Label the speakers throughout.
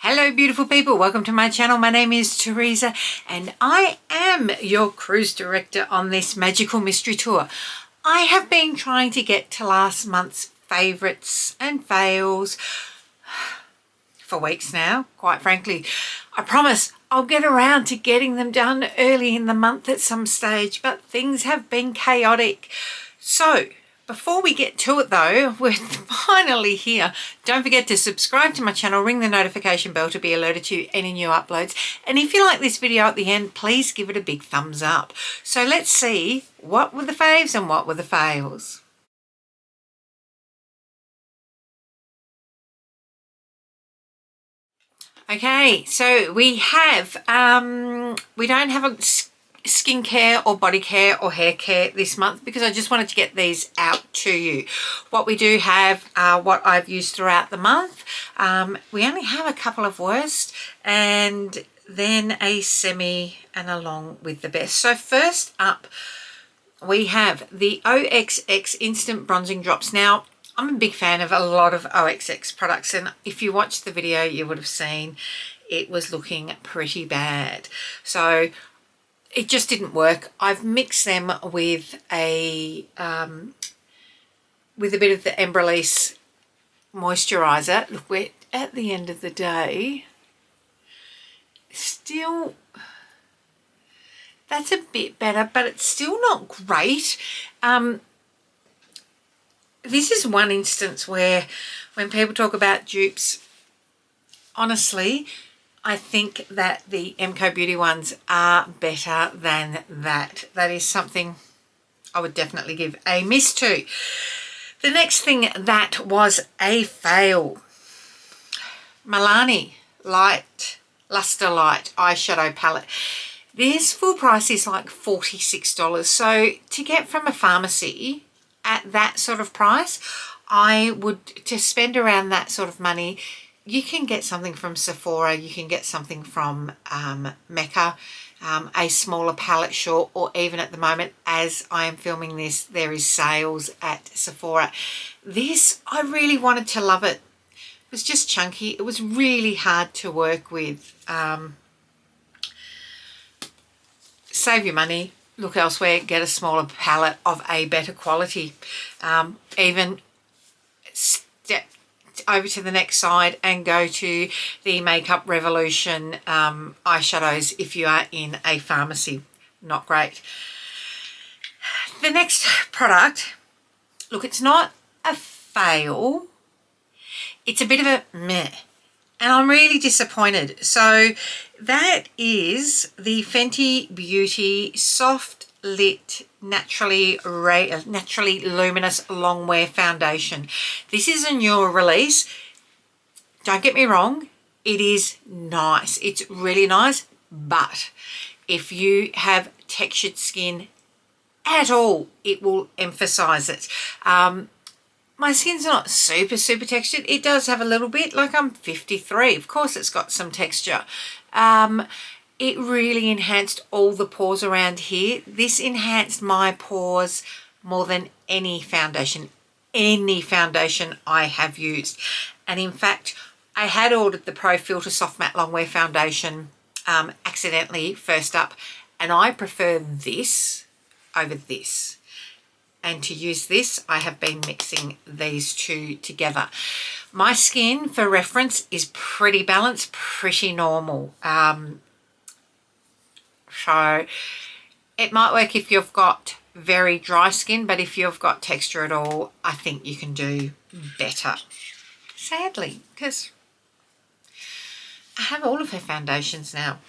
Speaker 1: Hello beautiful people, welcome to my channel. My name is Teresa and I am your cruise director on this magical mystery tour. I have been trying to get to last month's favourites and fails for weeks now, quite frankly. I promise I'll get around to getting them done early in the month at some stage, but things have been chaotic. So before we get to it though, we're finally here. Don't forget to subscribe to my channel, ring the notification bell to be alerted to any new uploads. And if you like this video at the end, please give it a big thumbs up. So let's see what were the faves and what were the fails. Okay, so we have, we don't have a skincare or body care or hair care this month because I just wanted to get these out to you. What we do have are what I've used throughout the month. We only have a couple of worst and then a semi and along with the best. So first up we have the OXX Instant Bronzing Drops. Now I'm a big fan of a lot of OXX products, and if you watched the video you would have seen it was looking pretty bad. So it just didn't work. I've mixed them with a bit of the Embryolisse moisturizer. Look, we're at the end of the day. Still, that's a bit better, but it's still not great. This is one instance where when people talk about dupes, honestly, I think that the MCO Beauty ones are better than that. That is something I would definitely give a miss to. The next thing that was a fail. Milani Light Luster Light Eyeshadow Palette. This full price is like $46. So to get from a pharmacy at that sort of price, I would, to spend around that sort of money, you can get something from Sephora, you can get something from Mecca, a smaller palette short, or even at the moment as I am filming this, there is sales at Sephora. This, I really wanted to love it. It was just chunky. It was really hard to work with. Save your money, look elsewhere, get a smaller palette of a better quality. Even step over to the next side and go to the Makeup Revolution eyeshadows if you are in a pharmacy. Not great. The next product, look, it's not a fail, it's a bit of a meh, and I'm really disappointed. So that is the Fenty Beauty Soft Lit Naturally Luminous Longwear Foundation. This is a newer release. Don't get me wrong, it is nice. It's really nice, but if you have textured skin at all, it will emphasize it. My skin's not super textured. It does have a little bit, like I'm 53. Of course it's got some texture. It really enhanced all the pores around here. This enhanced my pores more than any foundation I have used. And in fact, I had ordered the Pro Filter Soft Matte Longwear Foundation accidentally first up, and I prefer this over this. And to use this, I have been mixing these two together. My skin, for reference, is pretty balanced, pretty normal. So it might work if you've got very dry skin, but if you've got texture at all, I think you can do better. Sadly, because I have all of her foundations now.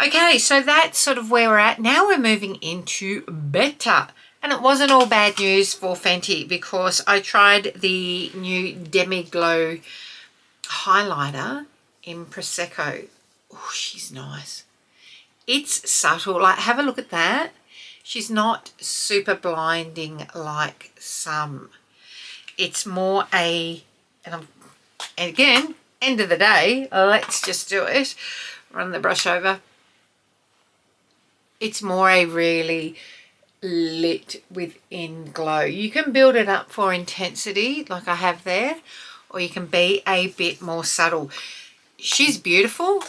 Speaker 1: Okay, so that's sort of where we're at. Now we're moving into better. And it wasn't all bad news for Fenty, because I tried the new Demi'Glow highlighter in Prosecco. Oh, she's nice. It's subtle. Like, have a look at that. She's not super blinding like some. It's more a, and again, end of the day, let's just do it. Run the brush over. It's more a really lit within glow. You can build it up for intensity like I have there, or you can be a bit more subtle. she's beautiful.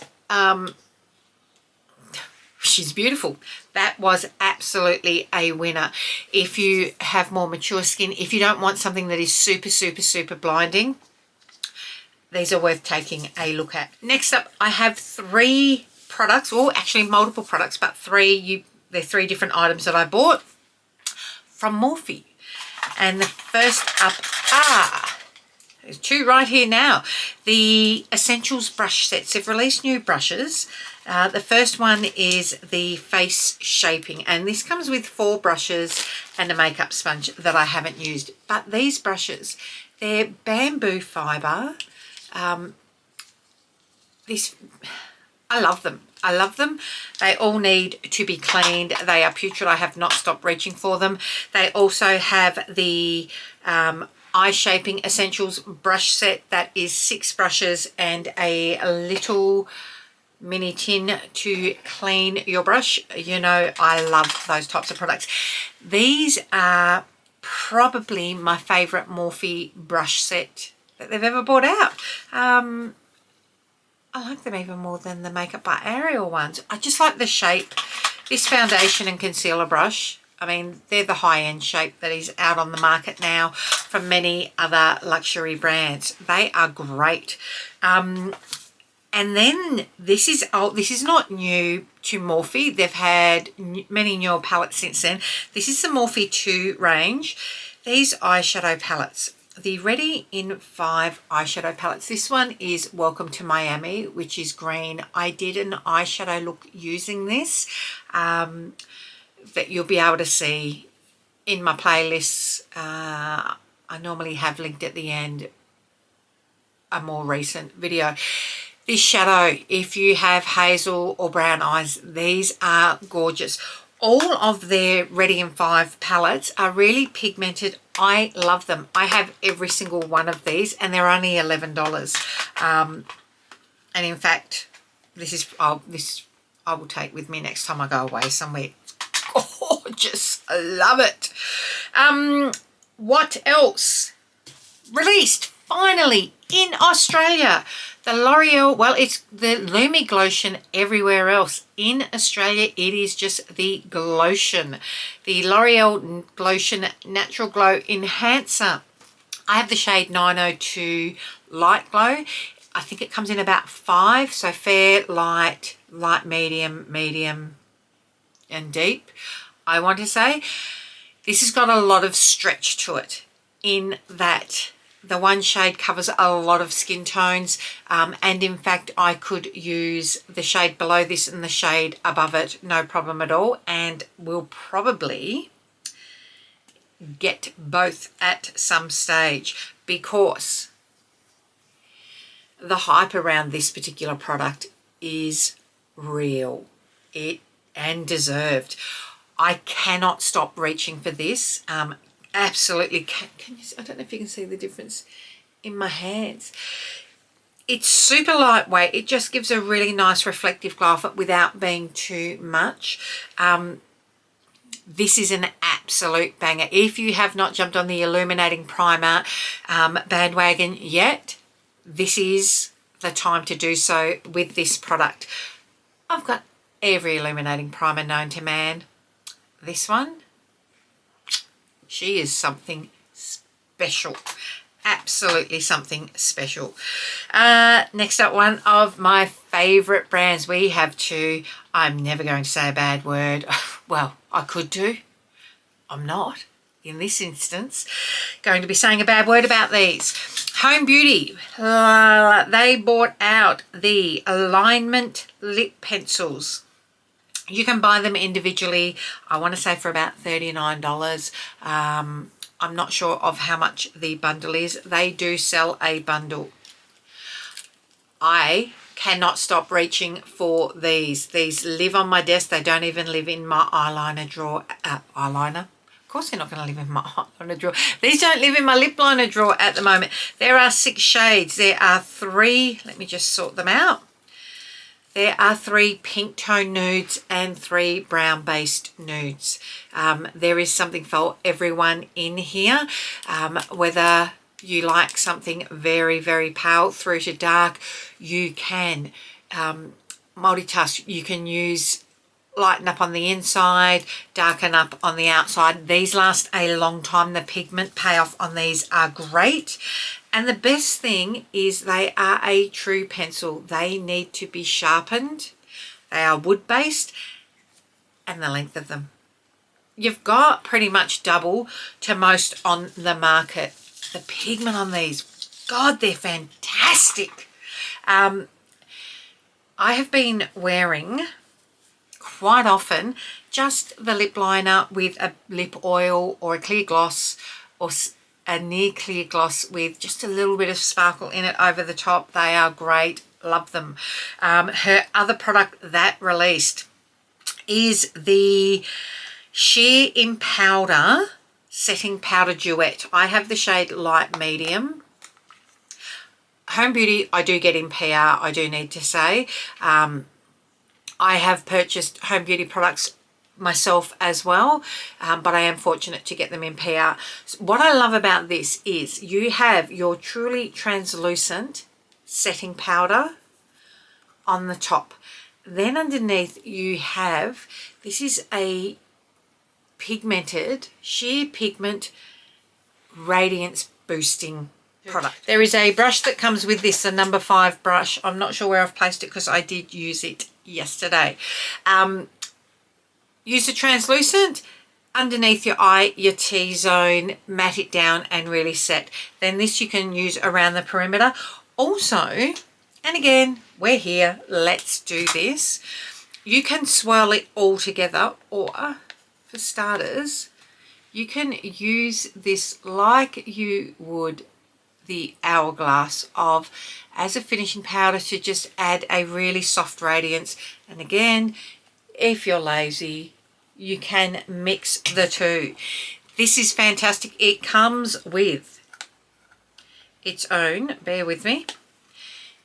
Speaker 1: She's beautiful. That was absolutely a winner. If you have more mature skin, if you don't want something that is super, super, super blinding, these are worth taking a look at. Next up, I have 3 products, or actually multiple products, but they're 3 different items that I bought from Morphe. And the first up are, there's 2 right here now, the Essentials brush sets. They've released new brushes. The first one is the face shaping, and this comes with 4 brushes and a makeup sponge that I haven't used. But these brushes, they're bamboo fibre. I love them. I love them. They all need to be cleaned. They are putrid. I have not stopped reaching for them. They also have the Eye Shaping Essentials brush set. That is 6 brushes and a little mini tin to clean your brush. You know, I love those types of products. These are probably my favourite Morphe brush set that they've ever brought out. I like them even more than the Makeup by Ariel ones. I just like the shape. This foundation and concealer brush, I mean, they're the high-end shape that is out on the market now from many other luxury brands. They are great. And then this is not new to Morphe. They've had many newer palettes since then. This is the Morphe 2 range. These eyeshadow palettes, the Ready in 5 eyeshadow palettes. This one is Welcome to Miami, which is green. I did an eyeshadow look using this that you'll be able to see in my playlists. I normally have linked at the end a more recent video. This shadow, if you have hazel or brown eyes, these are gorgeous. All of their Ready in 5 palettes are really pigmented. I love them. I have every single one of these, and they're only $11. And in fact, this I will take with me next time I go away somewhere. Gorgeous. I love it. What else? Released finally in Australia. The L'Oreal, well, it's the Glotion everywhere else. In Australia, it is just the Glotion. The L'Oreal Glotion Natural Glow Enhancer. I have the shade 902 Light Glow. I think it comes in about 5, so fair, light, light, medium, medium, and deep, I want to say. This has got a lot of stretch to it in that the one shade covers a lot of skin tones, and in fact I could use the shade below this and the shade above it, no problem at all, and we'll probably get both at some stage because the hype around this particular product is real, and deserved. I cannot stop reaching for this. Absolutely. Can you, I don't know if you can see the difference in my hands. It's super lightweight. It just gives a really nice reflective glow off it without being too much. This is an absolute banger. If you have not jumped on the illuminating primer bandwagon yet, this is the time to do so with this product. I've got every illuminating primer known to man. This one, she is something special. Absolutely something special. Next up, one of my favourite brands. We have 2. I'm never going to say a bad word. Well, I could do. I'm not. In this instance, going to be saying a bad word about these. Home Beauty. They bought out the Alignment Lip Pencils. You can buy them individually, I want to say for about $39. I'm not sure of how much the bundle is. They do sell a bundle. I cannot stop reaching for these. These live on my desk. They don't even live in my eyeliner drawer. Eyeliner? Of course they're not going to live in my eyeliner drawer. These don't live in my lip liner drawer at the moment. There are 6 shades. There are 3. Let me just sort them out. There are 3 pink tone nudes and 3 brown based nudes. There is something for everyone in here, whether you like something very, very pale through to dark, you can multitask. You can use lighten up on the inside, darken up on the outside. These last a long time. The pigment payoff on these are great. And the best thing is they are a true pencil. They need to be sharpened. They are wood-based, and the length of them. You've got pretty much double to most on the market. The pigment on these, God, they're fantastic. I have been wearing quite often just the lip liner with a lip oil or a clear gloss or a near clear gloss with just a little bit of sparkle in it over the top. They are great. Love them. Her other product that released is the Sheer Empowder Setting Powder Duette. I have the shade Light Medium. Home Beauty, I do get in PR, I do need to say. I have purchased Home Beauty products myself as well, but I am fortunate to get them in PR. So what I love about this is you have your truly translucent setting powder on the top. Then underneath you have, this is a pigmented, sheer pigment radiance boosting product. There is a brush that comes with this, a number 5 brush. I'm not sure where I've placed it because I did use it yesterday. Use a translucent underneath your eye, your T-zone, matte it down and really set. Then this you can use around the perimeter. Also, and again, we're here, let's do this. You can swirl it all together, or for starters, you can use this like you would the Hourglass of as a finishing powder to just add a really soft radiance. And again, if you're lazy, you can mix the two. This is fantastic. It comes with its own, bear with me,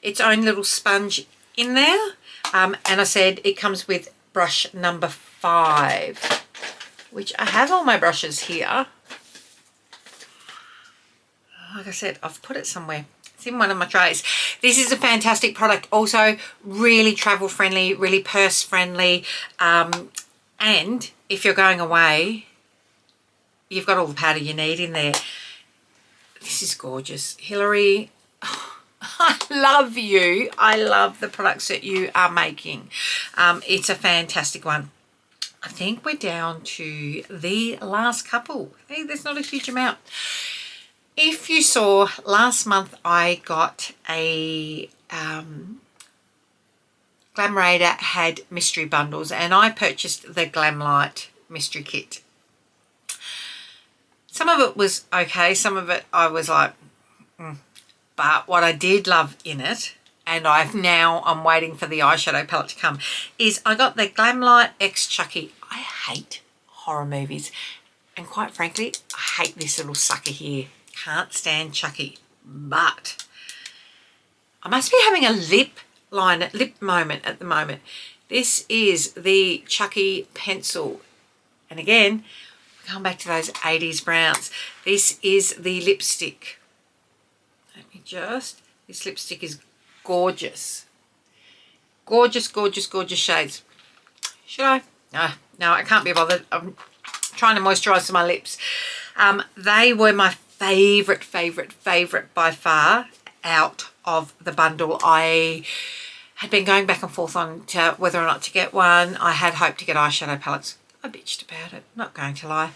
Speaker 1: its own little sponge in there. And I said it comes with brush number 5, which I have all my brushes here. Like I said, I've put it somewhere. It's in one of my trays. This is a fantastic product. Also really travel friendly, really purse friendly. And if you're going away, you've got all the powder you need in there. This is gorgeous. Hilary, I love you. I love the products that you are making. It's a fantastic one. I think we're down to the last couple. Hey, there's not a huge amount. If you saw last month, I got a Glam Raider had mystery bundles, and I purchased the Glam Light mystery kit. Some of it was okay, some of it I was like, But what I did love in it, and I'm waiting for the eyeshadow palette to come, is I got the Glam Light X Chucky. I hate horror movies, and quite frankly, I hate this little sucker here. Can't stand Chucky, but I must be having a lip moment at the moment. This is the Chucky pencil, and again, come back to those 80s browns. This is the lipstick. This lipstick is gorgeous. Gorgeous, gorgeous, gorgeous shades. Should I? No, I can't be bothered. I'm trying to moisturize my lips. They were my favorite by far out of the bundle. I had been going back and forth on to whether or not to get one. I had hoped to get eyeshadow palettes. I bitched about it, not going to lie.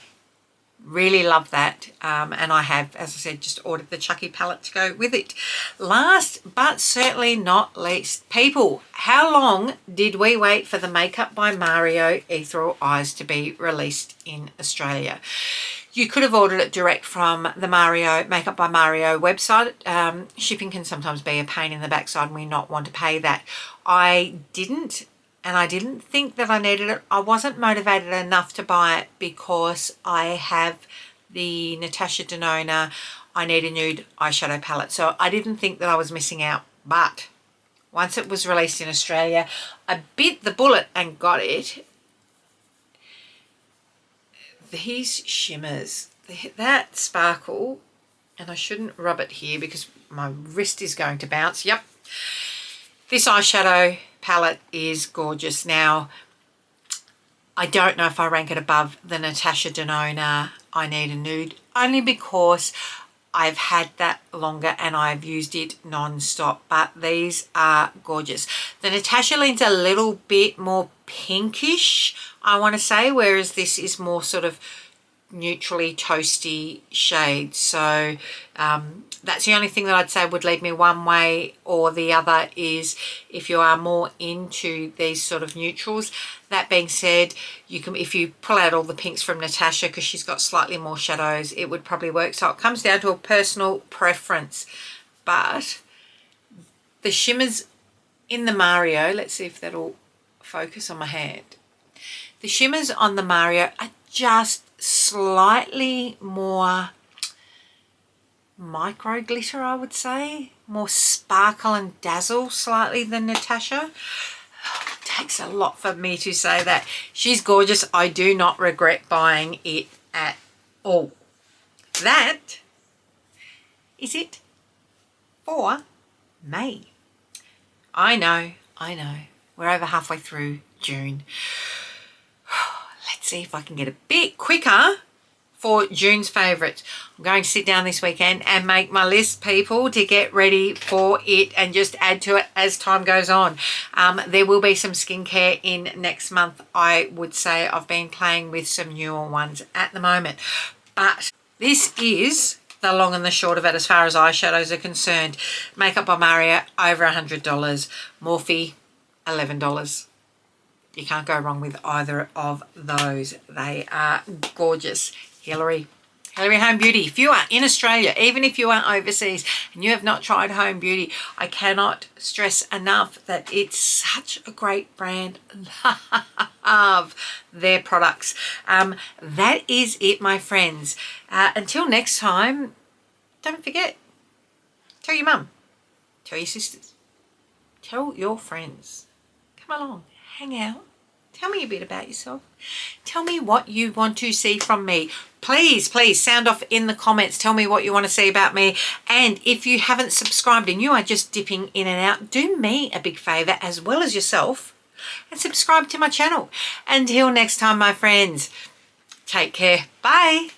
Speaker 1: Really love that, and I have, as I said, just ordered the Chucky palette to go with it. Last but certainly not least, people, how long did we wait for the Makeup by Mario Ethereal Eyes to be released in Australia? You could have ordered it direct from the Makeup by Mario website. Shipping can sometimes be a pain in the backside and we not want to pay that. I didn't. And I didn't think that I needed it. I wasn't motivated enough to buy it because I have the Natasha Denona I Need a Nude eyeshadow palette. So I didn't think that I was missing out. But once it was released in Australia, I bit the bullet and got it. These shimmers, that sparkle and I shouldn't rub it here because my wrist is going to bounce. Yep. This eyeshadow palette is gorgeous. Now, I don't know if I rank it above the Natasha Denona I Need a Nude, only because I've had that longer and I've used it non-stop, but these are gorgeous. The Natasha leans a little bit more pinkish, I want to say, whereas this is more sort of neutrally toasty shade. So that's the only thing that I'd say would lead me one way or the other, is if you are more into these sort of neutrals. That being said, you can, if you pull out all the pinks from Natasha, because she's got slightly more shadows, it would probably work. So it comes down to a personal preference. But the shimmers in the Mario, let's see if that'll focus on my hand. The shimmers on the Mario are just slightly more micro glitter, I would say, more sparkle and dazzle slightly than Natasha. It takes a lot for me to say that. She's gorgeous. I do not regret buying it at all. That is it for May. I know, we're over halfway through June. Let's see if I can get a bit quicker for June's favourites. I'm going to sit down this weekend and make my list, people, to get ready for it and just add to it as time goes on. There will be some skincare in next month. I would say I've been playing with some newer ones at the moment. But this is the long and the short of it as far as eyeshadows are concerned. Makeup by Mario, over $100. Morphe, $11. You can't go wrong with either of those. They are gorgeous. Hillary Home Beauty. If you are in Australia, even if you are overseas and you have not tried Home Beauty, I cannot stress enough that it's such a great brand. Love their products. That is it, my friends. Until next time, don't forget, tell your mum, tell your sisters, tell your friends. Come along, hang out. Tell me a bit about yourself. Tell me what you want to see from me. Please, please sound off in the comments. Tell me what you want to see about me. And if you haven't subscribed and you are just dipping in and out, do me a big favour as well as yourself and subscribe to my channel. Until next time, my friends, take care. Bye.